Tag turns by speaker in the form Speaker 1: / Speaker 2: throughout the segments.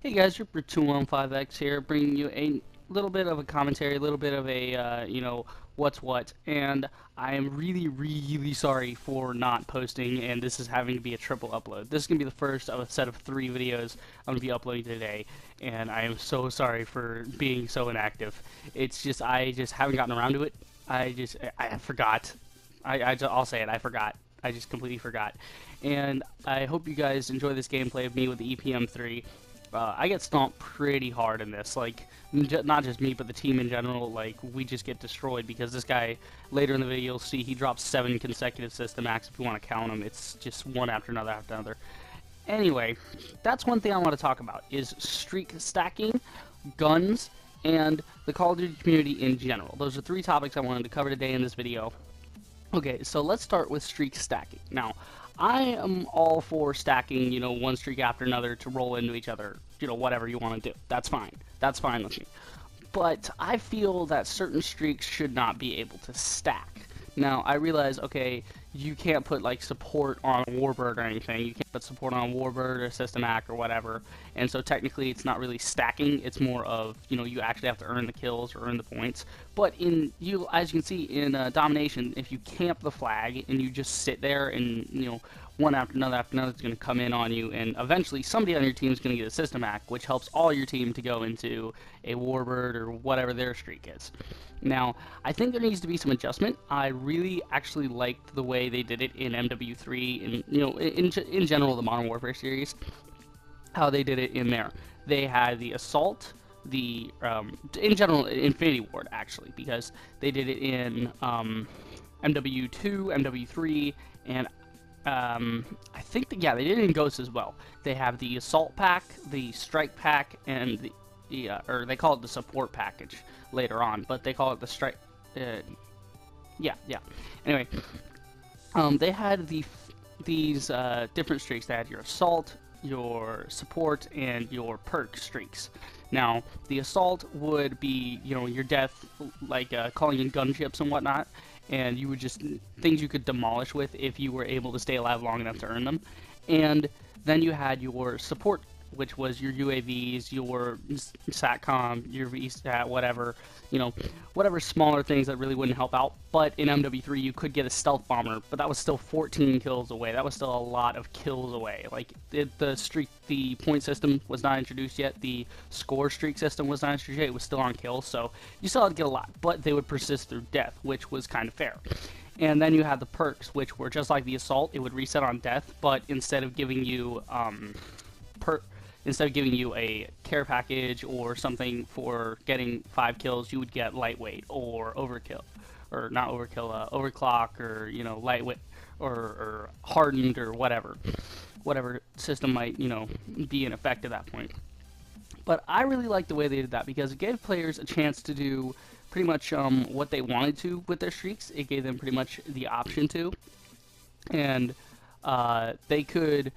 Speaker 1: Hey guys, Ripper 215X here, bringing you a little bit of a commentary, a little bit of a, what's what, and I am really, really sorry for not posting, and this is having to be a triple upload. This is going to be the first of a set of 3 videos I'm going to be uploading today, and I am so sorry for being so inactive. It's just, I just haven't gotten around to it. I forgot. I'll say it, I forgot. I just completely forgot. And I hope you guys enjoy this gameplay of me with the EPM3. I get stomped pretty hard in this, like, not just me, but the team in general. Like, we just get destroyed because this guy, later in the video, you'll see he drops 7 consecutive system acts if you want to count them. It's just one after another after another. Anyway, that's one thing I want to talk about, is streak stacking, guns, and the Call of Duty community in general. Those are 3 topics I wanted to cover today in this video. Okay, so let's start with streak stacking. Now, I am all for stacking, one streak after another to roll into each other, whatever you want to do. That's fine. That's fine with me. But I feel that certain streaks should not be able to stack. Now, I realize, okay, you can't put, like, support on Warbird or anything. You can't put support on Warbird or System Hack or whatever. And so technically it's not really stacking. It's more of, you actually have to earn the kills or earn the points. But as you can see in Domination, if you camp the flag and you just sit there and, one after another is going to come in on you, and eventually somebody on your team is going to get a system hack, which helps all your team to go into a Warbird or whatever their streak is. Now, I think there needs to be some adjustment. I really actually liked the way they did it in MW3 and, in general, the Modern Warfare series, how they did it in there. They had the Assault, in general, Infinity Ward, actually, because they did it in MW2, MW3, and I think they did it in Ghost as well. They have the Assault Pack, the Strike Pack, and or they call it the Support Package later on, but they call it the Strike, Anyway, they had these different streaks. They had your Assault, your Support, and your Perk streaks. Now, the Assault would be, your death, like calling in gunships and whatnot, and you would just, things you could demolish with if you were able to stay alive long enough to earn them. And then you had your Support, which was your UAVs, your SATCOM, your VSAT, whatever, whatever smaller things that really wouldn't help out. But in MW3 you could get a stealth bomber, but that was still 14 kills away. That was still a lot of kills away. Like, the point system was not introduced yet, the score streak system was not introduced yet, it was still on kills, so you still had to get a lot, but they would persist through death, which was kind of fair. And then you had the perks, which were just like the Assault. It would reset on death, but instead of giving you a care package or something for getting 5 kills, you would get lightweight or overkill, or not overkill, overclock, or lightweight, or hardened, or whatever system might be in effect at that point. But I really liked the way they did that because it gave players a chance to do pretty much what they wanted to with their streaks. It gave them pretty much the option to, and they could.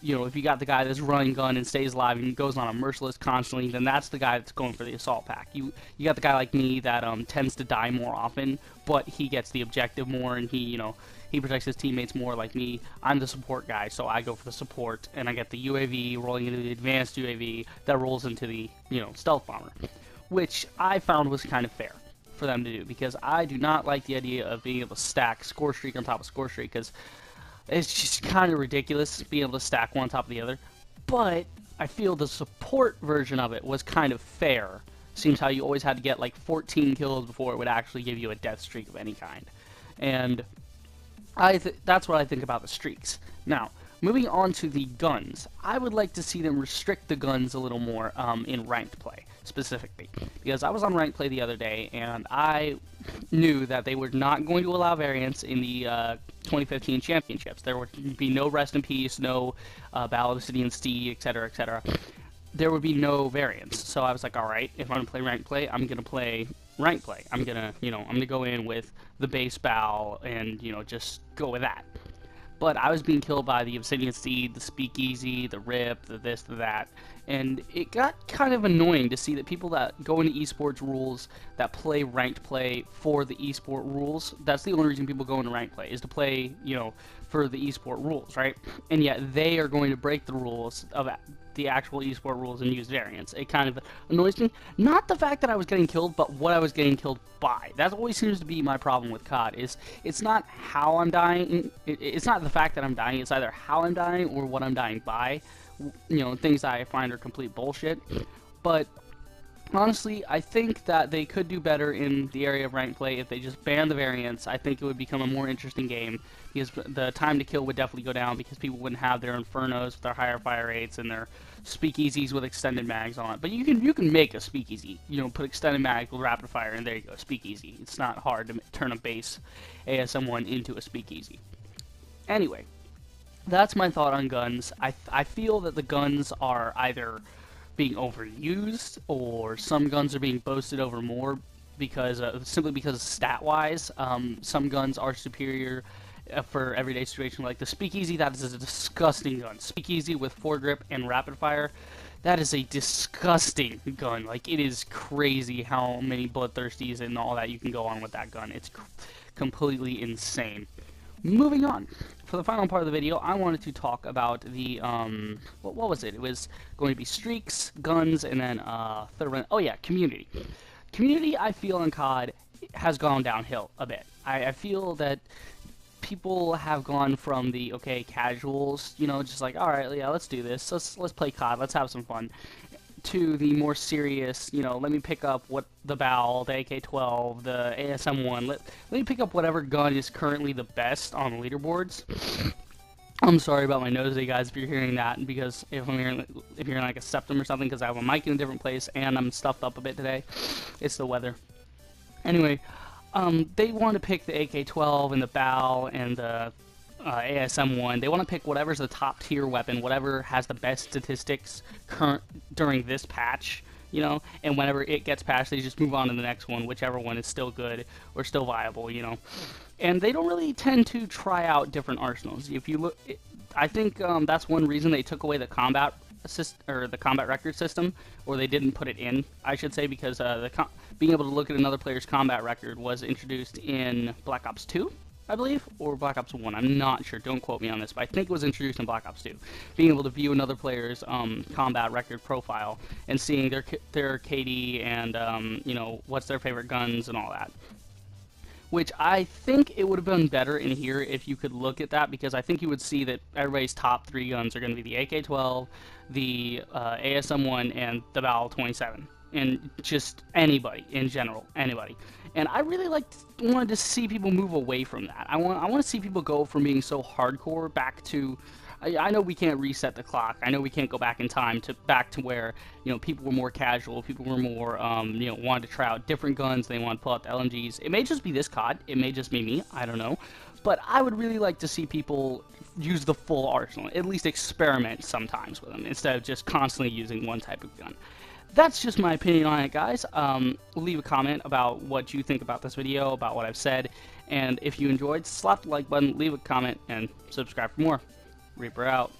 Speaker 1: If you got the guy that's running gun and stays alive and goes on a merciless constantly, then that's the guy that's going for the Assault Pack. You got the guy like me that tends to die more often, but he gets the objective more, and he protects his teammates more. Like me, I'm the support guy, so I go for the support, and I get the UAV rolling into the advanced UAV that rolls into the stealth bomber, which I found was kind of fair for them to do, because I do not like the idea of being able to stack score streak on top of score streak, because it's just kind of ridiculous being able to stack one on top of the other. But I feel the support version of it was kind of fair. Seems how you always had to get like 14 kills before it would actually give you a death streak of any kind. And that's what I think about the streaks. Now, moving on to the guns, I would like to see them restrict the guns a little more in ranked play, specifically. Because I was on ranked play the other day, and I knew that they were not going to allow variance in the 2015 championships. There would be no Rest in Peace, no Battle of Obsidian Steed, etc., etc. There would be no variance. So I was like, all right, if I'm going to play ranked play, I'm going to play ranked play. I'm going to go in with the base bow and, just go with that. But I was being killed by the Obsidian Steed, the Speakeasy, the Rip, the this, the that, and it got kind of annoying to see that people that go into esports rules, that play ranked play for the esport rules, that's the only reason people go into ranked play, is to play, for the esport rules, right? And yet they are going to break the rules of the actual esport rules and use variants. It kind of annoys me. Not the fact that I was getting killed, but what I was getting killed by. That always seems to be my problem with COD. Is it's not how I'm dying. It's not the fact that I'm dying. It's either how I'm dying or what I'm dying by. You know, things that I find are complete bullshit. But honestly, I think that they could do better in the area of ranked play if they just ban the variants. I think it would become a more interesting game because the time to kill would definitely go down because people wouldn't have their infernos with their higher fire rates and their speakeasies with extended mags on it. But you can make a speakeasy. You know, put extended mag with rapid fire, and there you go, speakeasy. It's not hard to turn a base ASM1 into a speakeasy. Anyway, that's my thought on guns. I feel that the guns are either being overused, or some guns are being boasted over more because simply because stat-wise, some guns are superior for everyday situation. Like the Speakeasy, that is a disgusting gun. Speakeasy with foregrip and rapid fire, that is a disgusting gun. Like, it is crazy how many bloodthirsties and all that you can go on with that gun. It's completely insane. Moving on, for the final part of the video, I wanted to talk about the, what was it? It was going to be streaks, guns, and then, third one, oh yeah, community. Community, I feel, in COD has gone downhill a bit. I feel that people have gone from the, okay, casuals, you know, just like, alright, yeah, let's do this, let's play COD, let's have some fun, to the more serious, you know, let me pick up what the BAL, the AK-12, the ASM-1, let me pick up whatever gun is currently the best on the leaderboards. I'm sorry about my nose, guys, if you're hearing that, because if you're in like a septum or something, because I have a mic in a different place and I'm stuffed up a bit today. It's the weather. Anyway, they want to pick the AK-12 and the BAL and the ASM-1. They want to pick whatever's the top tier weapon, whatever has the best statistics during this patch, you know, and whenever it gets patched, they just move on to the next one, whichever one is still good or still viable, you know. And they don't really tend to try out different arsenals. If you look, I think that's one reason they took away the combat combat record system, or they didn't put it in, I should say, because being able to look at another player's combat record was introduced in Black Ops 2. I believe, or Black Ops 1, I'm not sure, don't quote me on this, but I think it was introduced in Black Ops 2. Being able to view another player's combat record profile and seeing their KD and, you know, what's their favorite guns and all that. Which I think it would have been better in here if you could look at that, because I think you would see that everybody's top 3 guns are going to be the AK-12, the ASM-1, and the BAL-27. And just anybody in general, anybody. And I really wanted to see people move away from that. I want to see people go from being so hardcore back to. I know we can't reset the clock. I know we can't go back in time back to where, you know, people were more casual. People were more you know, wanted to try out different guns. They want to pull out the LMGs. It may just be this COD. It may just be me. I don't know. But I would really like to see people use the full arsenal. At least experiment sometimes with them instead of just constantly using one type of gun. That's just my opinion on it, guys. Leave a comment about what you think about this video, about what I've said, and if you enjoyed, slap the like button, leave a comment, and subscribe for more. Reaper out.